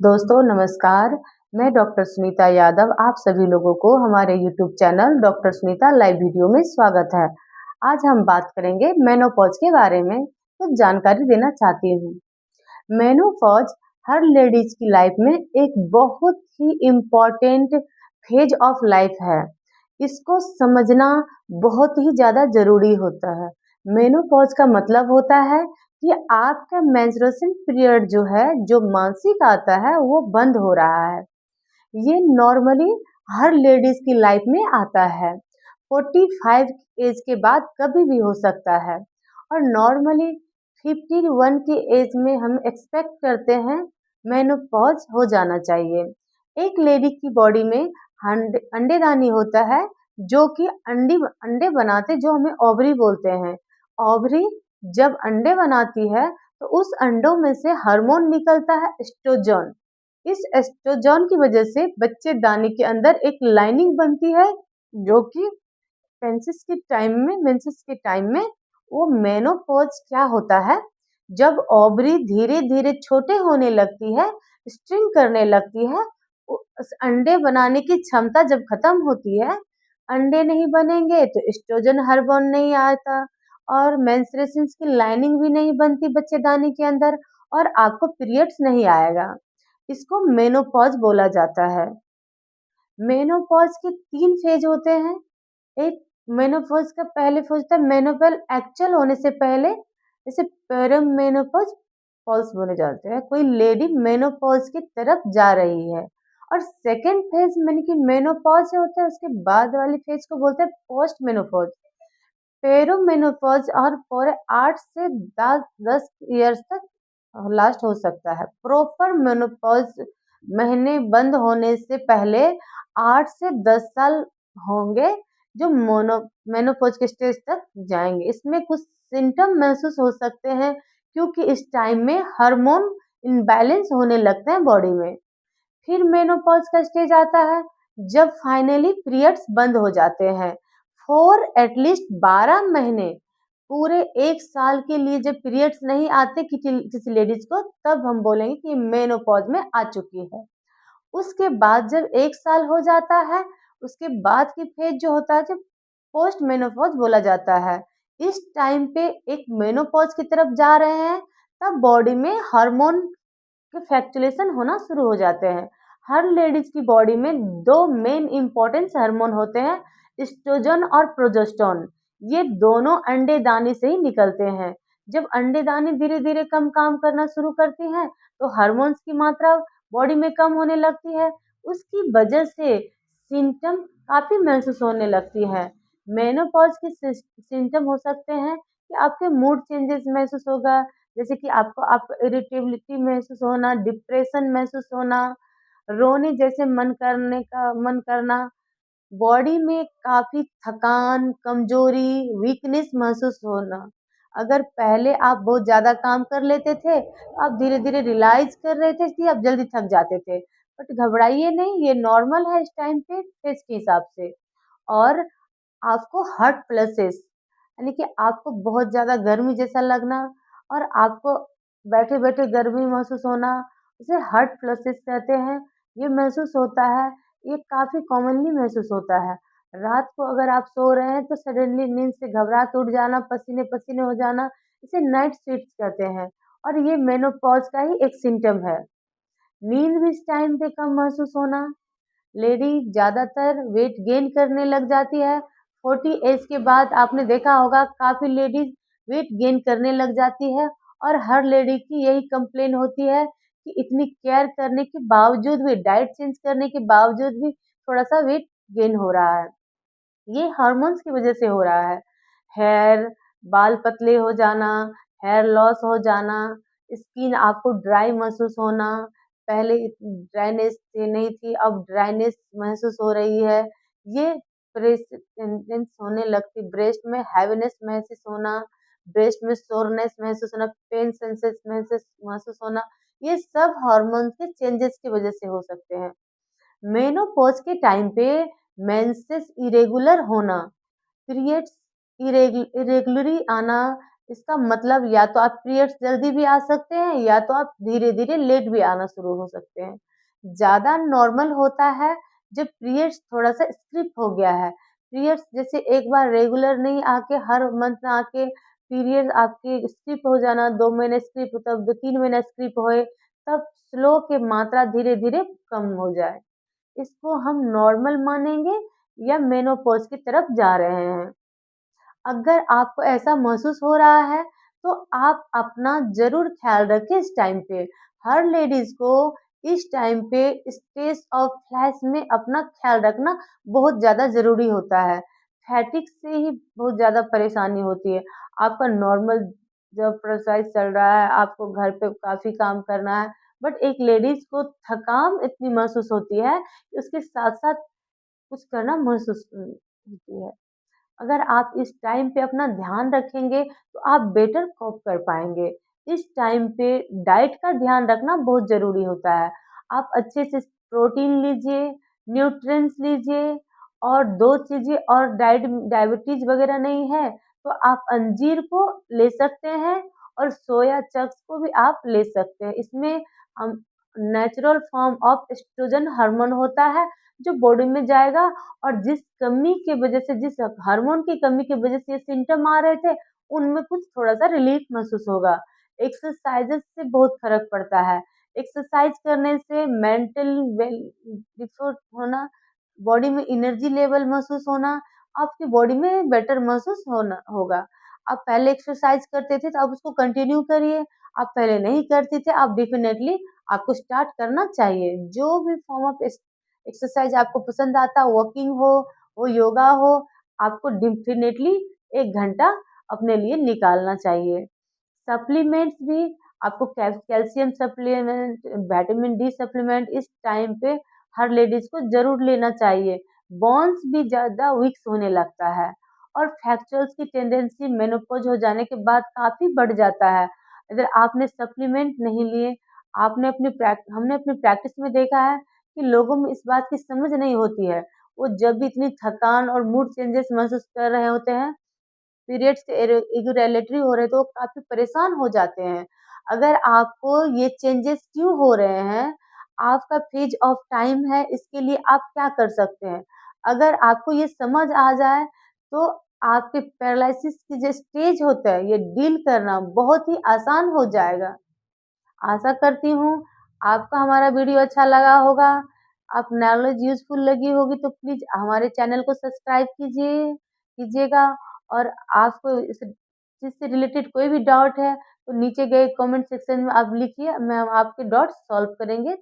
दोस्तों नमस्कार, मैं डॉक्टर सुनीता यादव आप सभी लोगों को हमारे YouTube channel doctor Sunita live video में स्वागत है। आज हम बात करेंगे मेनोपॉज के बारे में, कुछ जानकारी देना चाहती हूँ। मेनोपॉज हर लेडीज की लाइफ में एक बहुत ही इम्पोर्टेंट फेज ऑफ लाइफ है। इसको समझना बहुत ही ज़्यादा ज़रूरी होता है। मेनोपॉज का मतलब होता है कि आपका मेंस्ट्रुएशन पीरियड जो है, जो मासिक आता है, वो बंद हो रहा है। ये नॉर्मली हर लेडीज की लाइफ में आता है। 45 एज के बाद कभी भी हो सकता है और नॉर्मली 51 की एज में हम एक्सपेक्ट करते हैं मेनोपॉज हो जाना चाहिए। एक लेडी की बॉडी में अंडेदानी होता है जो कि अंडे बनाते, जो हमें ओवरी बोलते हैं। ओवरी जब अंडे बनाती है तो उस अंडों में से हार्मोन निकलता है एस्ट्रोजन। इस एस्ट्रोजन की वजह से बच्चेदानी के अंदर एक लाइनिंग बनती है जो कि मेंसेस के टाइम में वो मेनोपॉज क्या होता है, जब ओवरी धीरे धीरे छोटे होने लगती है, स्ट्रिंग करने लगती है, उस अंडे बनाने की क्षमता जब खत्म होती है, अंडे नहीं बनेंगे तो एस्ट्रोजन हार्मोन नहीं आता और मेंस्ट्रुएशन की लाइनिंग भी नहीं बनती बच्चेदानी के अंदर और आपको पीरियड्स नहीं आएगा। इसको मेनोपॉज बोला जाता है। मेनोपॉज के 3 फेज होते हैं। एक मेनोपॉज का पहले फेज होता है मेनोपॉज एक्चुअल होने से पहले, इसे पेरिमेनोपॉज पॉज बोले जाते हैं। कोई लेडी मेनोपॉज की तरफ जा रही है। और सेकेंड फेज यानी कि मेनोपॉज जो होता है उसके बाद वाली फेज को बोलते हैं पोस्ट मेनोपॉज। पेरिमेनोपॉज और पूरे 8 से 10 ईयर्स तक लास्ट हो सकता है। प्रॉपर मेनोपॉज महीने बंद होने से पहले 8 से 10 साल होंगे जो मेनोपॉज के स्टेज तक जाएंगे। इसमें कुछ सिम्टम महसूस हो सकते हैं क्योंकि इस टाइम में हार्मोन इम्बैलेंस होने लगते हैं बॉडी में। फिर मेनोपॉज का स्टेज आता है जब फाइनली पीरियड्स बंद हो जाते हैं। फॉर एटलीस्ट 12 महीने, पूरे 1 साल के लिए जब पीरियड्स नहीं आते किसी लेडीज को, तब हम बोलेंगे कि मेनोपॉज में आ चुकी है। उसके बाद जब 1 साल हो जाता है, उसके बाद की फेज जो होता है जब पोस्ट मेनोपॉज बोला जाता है। इस टाइम पे एक मेनोपॉज की तरफ जा रहे हैं, तब बॉडी में हार्मोन के फ्लक्चुएशन होना शुरू हो जाते हैं। हर लेडीज की बॉडी में 2 मेन इंपॉर्टेंस हार्मोन होते हैं, एस्ट्रोजन और प्रोजेस्टेरोन। ये दोनों अंडेदानी से ही निकलते हैं। जब अंडेदानी धीरे धीरे कम काम करना शुरू करती है तो हार्मोन्स की मात्रा बॉडी में कम होने लगती है। उसकी वजह से सिम्टम काफी महसूस होने लगती है। मेनोपॉज के सिम्टम हो सकते हैं कि आपके मूड चेंजेस महसूस होगा, जैसे कि आपको इरिटेबिलिटी महसूस होना, डिप्रेशन महसूस होना, रोने जैसे मन करना, बॉडी में काफ़ी थकान, कमज़ोरी, वीकनेस महसूस होना। अगर पहले आप बहुत ज़्यादा काम कर लेते थे, तो आप धीरे-धीरे रियलाइज़ कर रहे थे कि आप जल्दी थक जाते थे। बट घबराइए नहीं, ये नॉर्मल है इस टाइम पे फेज़ के हिसाब से। और आपको हॉट फ्लैशेस यानी कि आपको बहुत ज़्यादा गर्मी जैसा लगना और आपको बैठे-बैठे गर्मी महसूस होना, इसे हॉट फ्लैशेस कहते हैं। ये महसूस होता है, ये काफ़ी कॉमनली महसूस होता है। रात को अगर आप सो रहे हैं तो सडनली नींद से घबराहट उठ जाना, पसीने-पसीने हो जाना, इसे नाइट स्वेट्स कहते हैं और ये मेनोपॉज़ का ही एक सिम्पटम है। नींद भी इस टाइम पे कम महसूस होना, लेडी ज़्यादातर वेट गेन करने लग जाती है। 40 एज के बाद आपने देखा होगा काफ़ी लेडीज़ वेट गेन करने लग जाती है और हर लेडी की यही कंप्लेन होती है कि इतनी केयर करने के बावजूद भी, डाइट चेंज करने के बावजूद भी थोड़ा-सा वेट गेन हो रहा है। ये हार्मोन्स की वज़ह से हो रहा है। हेयर बाल पतले हो जाना, हेयर लॉस हो जाना, स्किन आपको ड्राई महसूस होना, पहले ड्राइनेस नहीं थी, अब ड्राइनेस महसूस हो रही है। ये ब्रेस्ट टेंडेंस होने लगती, ब्रेस्ट में हैवीनेस महसूस होना, ब्रेस्ट में सोरनेस महसूस होना, पेन सेंसेस महसूस होना, ये सब हार्मोन के चेंजेस की वज़ह से हो सकते हैं। मेनोपॉज़ के टाइम पे मेंसेस इरेगुलर होना, पीरियड्स इरेगुलरी आना, इसका मतलब या तो आप पीरियड्स जल्दी भी आ सकते हैं या तो आप धीरे-धीरे लेट भी आना शुरू हो सकते हैं। ज़्यादा नॉर्मल होता है जब पीरियड्स थोड़ा-सा स्किप हो गया है। पीरियड्स जैसे एक बार रेगुलर नहीं आके हर मंथ आके पीरियड आपके स्किप हो जाना, 2 महीने स्किप तब 3 महीने स्किप होए, तब स्लो की मात्रा धीरे-धीरे कम हो जाए। इसको हम नॉर्मल मानेंगे या मेनोपॉज़ की तरफ जा रहे हैं। अगर आपको ऐसा महसूस हो रहा है, तो आप अपना ज़रूर ख़्याल रखें इस टाइम पे। हर लेडीज़ को इस टाइम पे स्टेज और फ्लैश में अपना ख़्याल रखना बहुत ज़्यादा ज़रूरी होता है। फैटिग से ही बहुत ज़्यादा परेशानी होती है। आपका नॉर्मल जब प्रोसेस चल रहा है, आपको घर पे काफ़ी काम करना है, बट एक लेडीज़ को थकान इतनी महसूस होती है, कि उसके साथ-साथ कुछ करना महसूस होती है। अगर आप इस टाइम पे अपना ध्यान रखेंगे, तो आप बेटर कोप कर पाएँगे। इस टाइम पे डाइट का ध्यान रखना बहुत ज़रूरी होता है। आप अच्छे से प्रोटीन लीजिए, न्यूट्रिएंट्स लीजिए और 2 चीज़ें और डायबिटीज़ वग़ैरह नहीं है, तो आप अंजीर को ले सकते हैं और सोया चंक्स को भी आप ले सकते हैं। इसमें हम natural form of oestrogen hormone होता है, जो बॉडी में जाएगा और जिस कमी की वजह से जिस हार्मोन की कमी की वजह से ये सिम्पटम आ रहे थे, उनमें कुछ थोड़ा-सा रिलीफ महसूस होगा। एक्सरसाइज़ेज़ से बहुत फ़र्क पड़ता है। एक्सरसाइज़ करने से मेंटल वेल रिसोर्स होना, बॉडी में एनर्जी लेवल महसूस होना, आपकी बॉडी में बेटर महसूस होना होगा। आप पहले एक्सरसाइज़ करते थे, तो आप उसको कंटिन्यू करिए। आप पहले नहीं करते थे, आप डेफिनिटली आपको स्टार्ट करना चाहिए। जो भी फॉर्म ऑफ एक्सरसाइज आपको पसंद आता, वॉकिंग हो, वो योगा हो, आपको डेफिनेटली 1 घंटा अपने लिए निकालना चाहिए। सप्लीमेंट्स भी आपको calcium supplement, vitamin D supplement इस टाइम पे हर लेडीज़ को ज़रूर लेना चाहिए। बोन्स भी ज़्यादा वीक्स होने लगता है और फ्रैक्चर्स की टेंडेंसी मेनोपॉज़ हो जाने के बाद काफ़ी बढ़ जाता है। अगर आपने सप्लीमेंट नहीं लिए, हमने अपनी प्रैक्टिस में देखा है कि लोगों में इस बात की समझ नहीं होती है। वो जब भी इतनी थकान और मूड चेंजेस महसूस कर रहे होते हैं, पीरियड्स इर्रेगुलरिटी हो रहे तो वो काफ़ी परेशान हो जाते हैं। अगर आपको ये चेंजेस क्यों हो रहे हैं, आपका फेज ऑफ टाइम है, इसके लिए आप क्या कर सकते हैं? अगर आपको ये समझ आ जाए, तो आपके पैरालिसिस की जो स्टेज होता है, ये डील करना बहुत ही आसान हो जाएगा। आशा करती हूँ आपको हमारा वीडियो अच्छा लगा होगा। आप नॉलेज यूज़फुल लगी होगी तो प्लीज़ हमारे चैनल को सब्सक्राइब कीजिएगा और आपको इस चीज़ से रिलेटेड कोई भी डाउट है तो नीचे गए कमेंट सेक्शन में आप लिखिए, मैं आपके डाउट्स सॉल्व करेंगे।